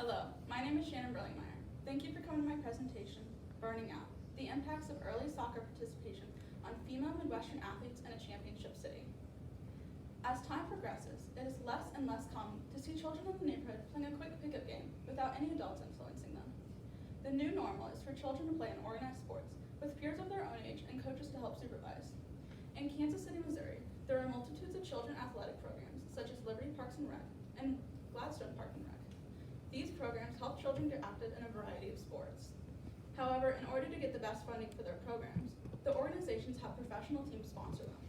Hello, my name is Shannon Birlingmaier. Thank you for coming to my presentation, Burning Out, the impacts of early soccer participation on female Midwestern athletes in a championship city. As time progresses, it is less and less common to see children in the neighborhood playing a quick pickup game without any adults influencing them. The new normal is for children to play in organized sports with peers of their own age and coaches to help supervise. In Kansas City, Missouri, there are multitudes of children athletic programs such as Liberty Parks and Rec and Gladstone Park and Rec. These programs help children get active in a variety of sports. However, in order to get the best funding for their programs, the organizations have professional teams sponsor them.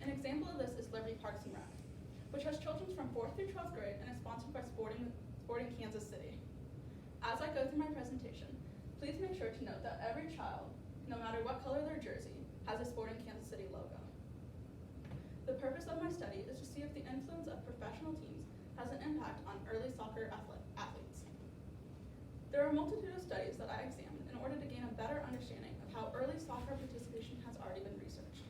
An example of this is Liberty Parks and Rec, which has children from 4th through 12th grade and is sponsored by Sporting Kansas City. As I go through my presentation, please make sure to note that every child, no matter what color their jersey, has a Sporting Kansas City logo. The purpose of my study is to see if the influence of professional teams has an impact on early soccer athletes. There are a multitude of studies that I examined in order to gain a better understanding of how early soccer participation has already been researched.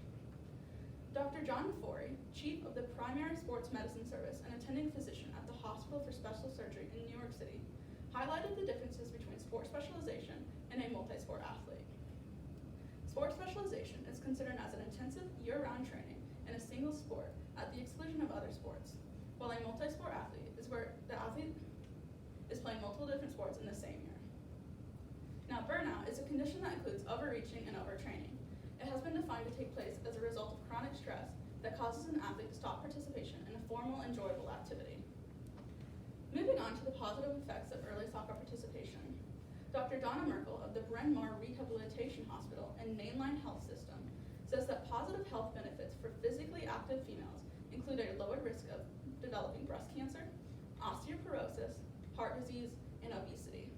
Dr. John Forey, Chief of the Primary Sports Medicine Service and attending physician at the Hospital for Special Surgery in New York City, highlighted the differences between sport specialization and a multi-sport athlete. Sport specialization is considered as an intensive year-round training in a single sport at the exclusion of other sports, while a multi-sport athlete is where the athlete is playing multiple different sports in the same year. Now, burnout is a condition that includes overreaching and overtraining. It has been defined to take place as a result of chronic stress that causes an athlete to stop participation in a formal, enjoyable activity. Moving on to the positive effects of early soccer participation, Dr. Donna Merkel of the Bryn Mawr Rehabilitation Hospital and Mainline Health System says that positive health benefits for physically active females include a lowered risk of developing breast cancer, osteoporosis, heart disease, and obesity.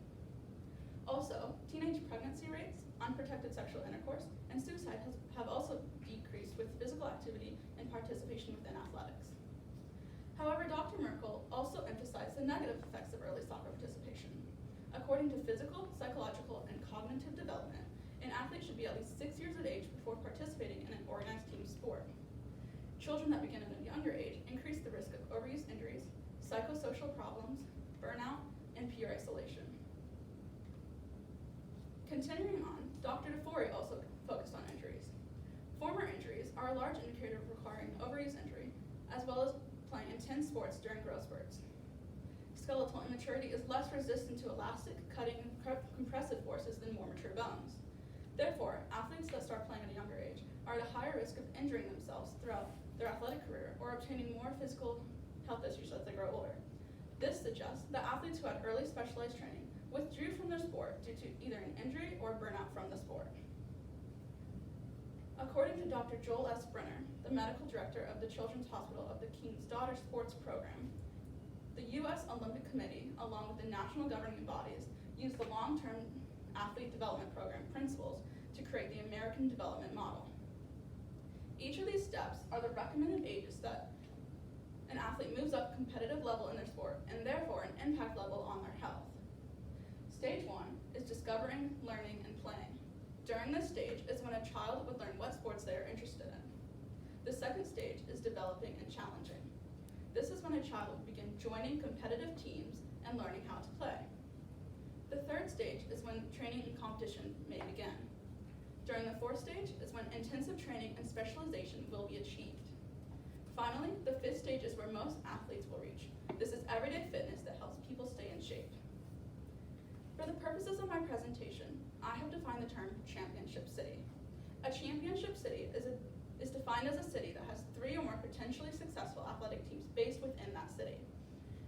Also, teenage pregnancy rates, unprotected sexual intercourse, and suicide have also decreased with physical activity and participation within athletics. However, Dr. Merkel also emphasized the negative effects of early soccer participation. According to physical, psychological, and cognitive development, an athlete should be at least 6 years of age before participating in an organized team sport. Children that begin at a younger age increase the risk of overuse injuries, psychosocial problems, burnout, and peer isolation. Continuing on, Dr. DeForey also focused on injuries. Former injuries are a large indicator of requiring overuse injury, as well as playing intense sports during growth spurts. Skeletal immaturity is less resistant to elastic, cutting, and compressive forces than more mature bones. Therefore, athletes that start playing at a younger age are at a higher risk of injuring themselves throughout their athletic career or obtaining more physical health issues as they grow older. This suggests that athletes who had early specialized training withdrew from their sport due to either an injury or burnout from the sport. According to Dr. Joel S. Brenner, the medical director of the Children's Hospital of the King's Daughter Sports Program, the U.S. Olympic Committee, along with the national governing bodies, use the long-term athlete development program principles to create the American Development Model. Each of these steps are the recommended ages that an athlete moves up competitive level in their sport and therefore an impact level on their health. Stage 1 is discovering, learning, and playing. During this stage is when a child would learn what sports they are interested in. The second stage is developing and challenging. This is when a child would begin joining competitive teams and learning how to play. The third stage is when training and competition may begin. During the fourth stage is when intensive training and specialization will be achieved. Finally, the fifth stage is where most athletes will reach. This is everyday fitness that helps people stay in shape. For the purposes of my presentation, I have defined the term championship city. A championship city is defined as a city that has 3 or more potentially successful athletic teams based within that city.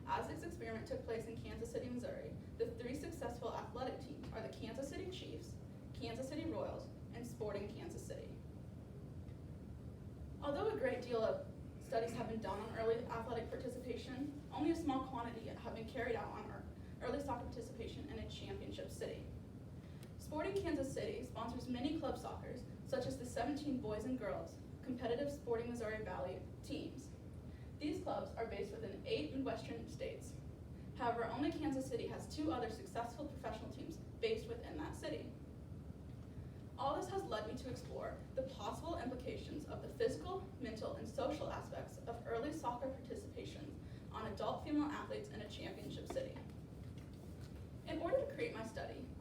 As this experiment took place in Kansas City, Missouri, the 3 successful athletic teams are the Kansas City Chiefs, Kansas City Royals, and Sporting Kansas City. Although a great deal of studies have been done on early athletic participation, only a small quantity have been carried out on early soccer participation in a championship city. Sporting Kansas City sponsors many club soccers, such as the 17 boys and girls competitive Sporting Missouri Valley teams. These clubs are based within 8 Midwestern states. However, only Kansas City has 2 other successful professional teams based within that city. All this has led me to explore the possible implications of the physical, mental, and social aspects of early soccer participation on adult female athletes in a championship city.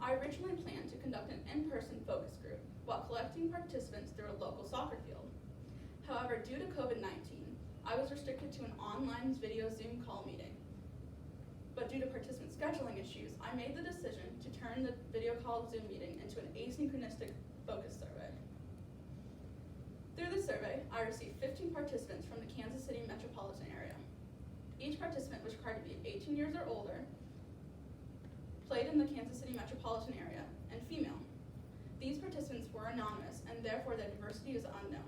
I originally planned to conduct an in-person focus group while collecting participants through a local soccer field. However, due to COVID-19, I was restricted to an online video Zoom call meeting. But due to participant scheduling issues, I made the decision to turn the video call Zoom meeting into an asynchronistic focus survey. Through the survey, I received 15 participants from the Kansas City metropolitan area. Each participant was required to be 18 years or older, played in the Kansas City metropolitan area, and female. These participants were anonymous, and therefore their diversity is unknown.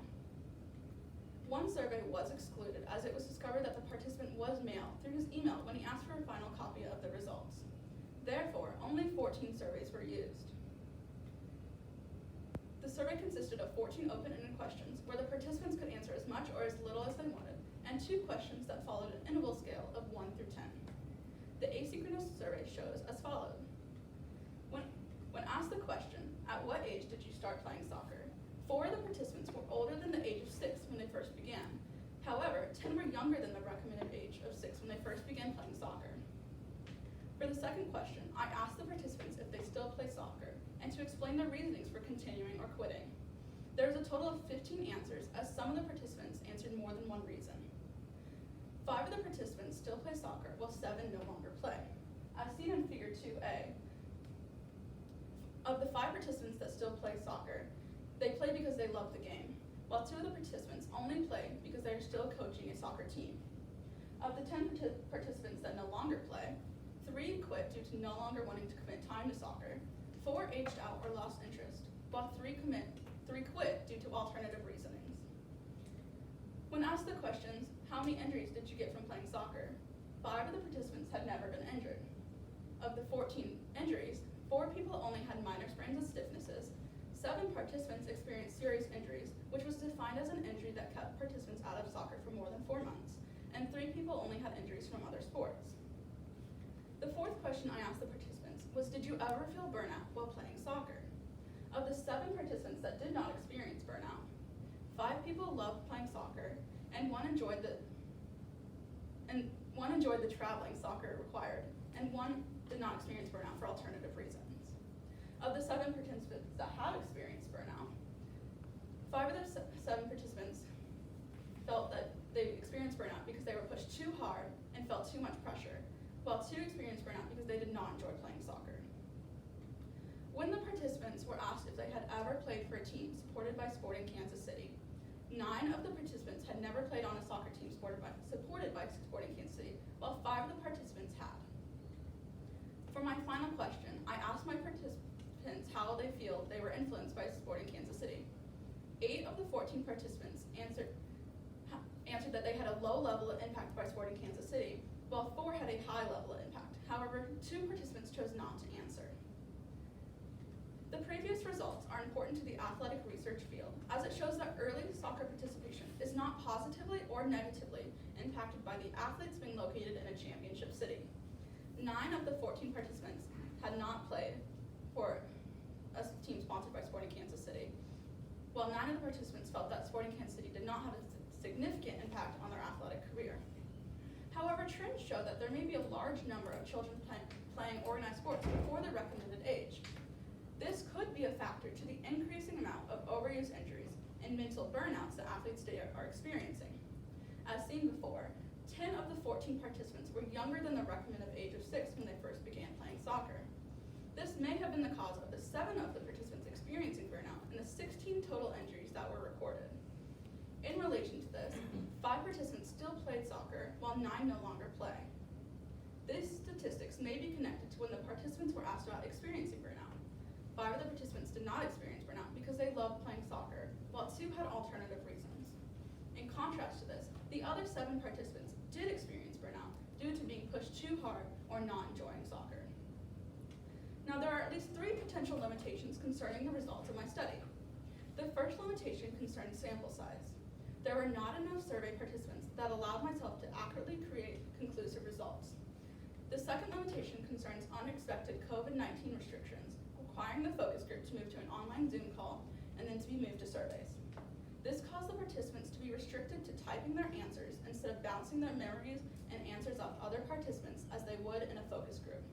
One survey was excluded as it was discovered that the participant was male through his email when he asked for a final copy of the results. Therefore, only 14 surveys were used. The survey consisted of 14 open-ended questions where the participants could answer as much or as little as they wanted, and 2 questions that followed an interval scale of 1 through 10. The asynchronous survey shows as followed. When asked the question, at what age did you start playing soccer? 4 of the participants were older than the age of 6 when they first began. However, 10 were younger than the recommended age of 6 when they first began playing soccer. For the second question, I asked the participants if they still play soccer and to explain their reasonings for continuing or quitting. There was a total of 15 answers as some of the participants answered more than one reason. 5 of the participants still play soccer while 7 no longer play. As seen in figure 2A, of the 5 participants that still play soccer, they play because they love the game, while 2 of the participants only play because they are still coaching a soccer team. Of the 10 participants that no longer play, 3 quit due to no longer wanting to commit time to soccer, 4 aged out or lost interest, while 3 quit due to alternative reasonings. When asked the questions, how many injuries did you get from playing soccer? 5 of the participants had never been injured. Of the 14 injuries, 4 people only had minor sprains and stiffnesses, 7 participants experienced serious injuries, which was defined as an injury that kept participants out of soccer for more than 4 months, and 3 people only had injuries from other sports. The 4th question I asked the participants was, did you ever feel burnout while playing soccer? Of the 7 participants that did not experience burnout, 5 people loved playing soccer, and one enjoyed the traveling soccer required, and 1 did not experience burnout for alternative reasons. Of the 7 participants that had experienced burnout, 5 of the 7 participants felt that they experienced burnout because they were pushed too hard and felt too much pressure, while 2 experienced burnout because they did not enjoy playing soccer. When the participants were asked if they had ever played for a team supported by Sporting Kansas City, 9 of the participants had never played on a soccer team supported by Sporting Kansas City, while 5 of the participants had. For my final question, I asked my participants how they feel they were influenced by Sporting Kansas City. 8 of the 14 participants answered that they had a low level of impact by Sporting Kansas City, while 4 had a high level of impact. However, 2 participants chose not to answer. The previous results are important to the athletic research field, as it shows that early soccer participation is not positively or negatively impacted by the athletes being located in a championship city. 9 of the 14 participants had not played for a team sponsored by Sporting Kansas City, while 9 of the participants felt that Sporting Kansas City did not have a significant impact on their athletic career. However, trends show that there may be a large number of children playing organized sports before the recommended age. This could be a factor to the increasing amount of overuse injuries and mental burnouts that athletes today are experiencing. As seen before, 10 of the 14 participants were younger than the recommended age of 6 when they first began playing soccer. This may have been the cause of the 7 of the participants experiencing burnout and the 16 total injuries that were recorded. In relation to this, 5 participants still played soccer while 9 no longer play. These statistics may be connected to when the participants were asked about experiencing burnout. 5 of the participants did not experience burnout because they loved playing soccer, while 2 had alternative reasons. In contrast to this, the other 7 participants did experience burnout due to being pushed too hard or not enjoying soccer. Now, there are at least 3 potential limitations concerning the results of my study. The first limitation concerns sample size. There were not enough survey participants that allowed myself to accurately create conclusive results. The second limitation concerns unexpected COVID-19 restrictions, requiring the focus group to move to an online Zoom call and then to be moved to surveys. This caused the participants to be restricted to typing their answers instead of bouncing their memories and answers off other participants as they would in a focus group.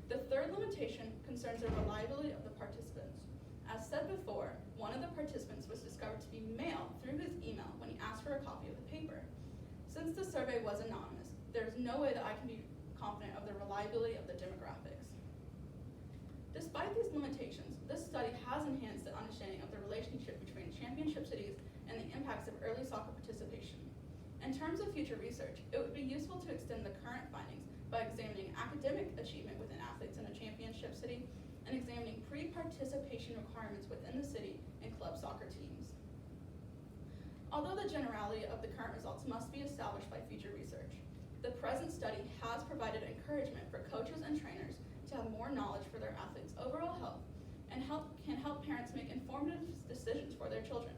The third limitation presentation concerns the reliability of the participants. As said before, one of the participants was discovered to be male through his email when he asked for a copy of the paper. Since the survey was anonymous, there is no way that I can be confident of the reliability of the demographics. Despite these limitations, this study has enhanced the understanding of the relationship between championship cities and the impacts of early soccer participation. In terms of future research, it would be useful to extend the current findings by examining academic achievement within athletes in a championship city and examining pre-participation requirements within the city and club soccer teams. Although the generality of the current results must be established by future research, the present study has provided encouragement for coaches and trainers to have more knowledge for their athletes' overall health and can help parents make informative decisions for their children.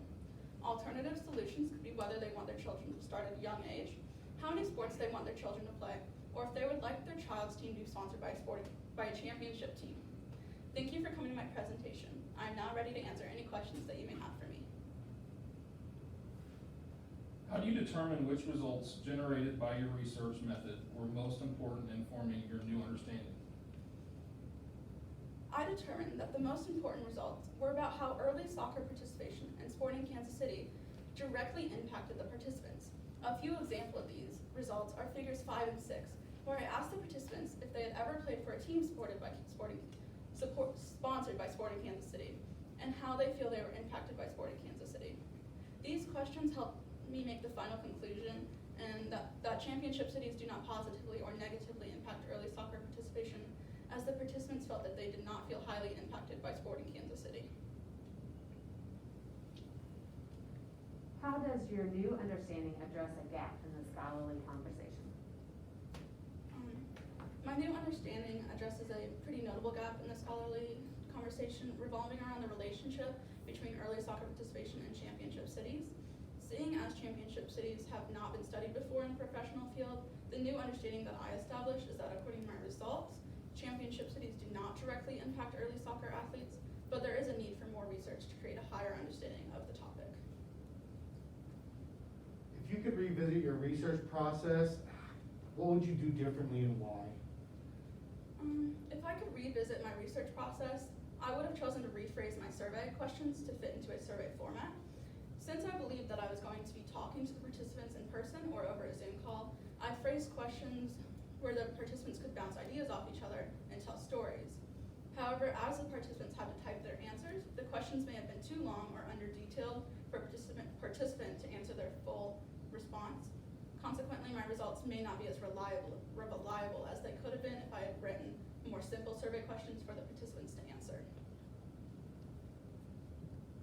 Alternative solutions could be whether they want their children to start at a young age, how many sports they want their children to play, or if they would like their child's team to be sponsored by a championship team. Thank you for coming to my presentation. I am now ready to answer any questions that you may have for me. How do you determine which results generated by your research method were most important in forming your new understanding? I determined that the most important results were about how early soccer participation in sport in Kansas City directly impacted the participants. A few examples of these results are figures 5 and 6, where I asked the participants if they had ever played for a team sponsored by Sporting Kansas City, and how they feel they were impacted by Sporting Kansas City. These questions helped me make the final conclusion, and that championship cities do not positively or negatively impact early soccer participation, as the participants felt that they did not feel highly impacted by Sporting Kansas City. How does your new understanding address a gap in the scholarly conversation? My new understanding addresses a pretty notable gap in the scholarly conversation revolving around the relationship between early soccer participation and championship cities. Seeing as championship cities have not been studied before in the professional field, the new understanding that I established is that according to my results, championship cities do not directly impact early soccer athletes, but there is a need for more research to create a higher understanding of the topic. If you could revisit your research process, what would you do differently and why? If I could revisit my research process, I would have chosen to rephrase my survey questions to fit into a survey format. Since I believed that I was going to be talking to the participants in person or over a Zoom call, I phrased questions where the participants could bounce ideas off each other and tell stories. However, as the participants had to type their answers, the questions may have been too long or under-detailed for a participant to answer their full response. Consequently, my results may not be as reliable as they could have been if I had written more simple survey questions for the participants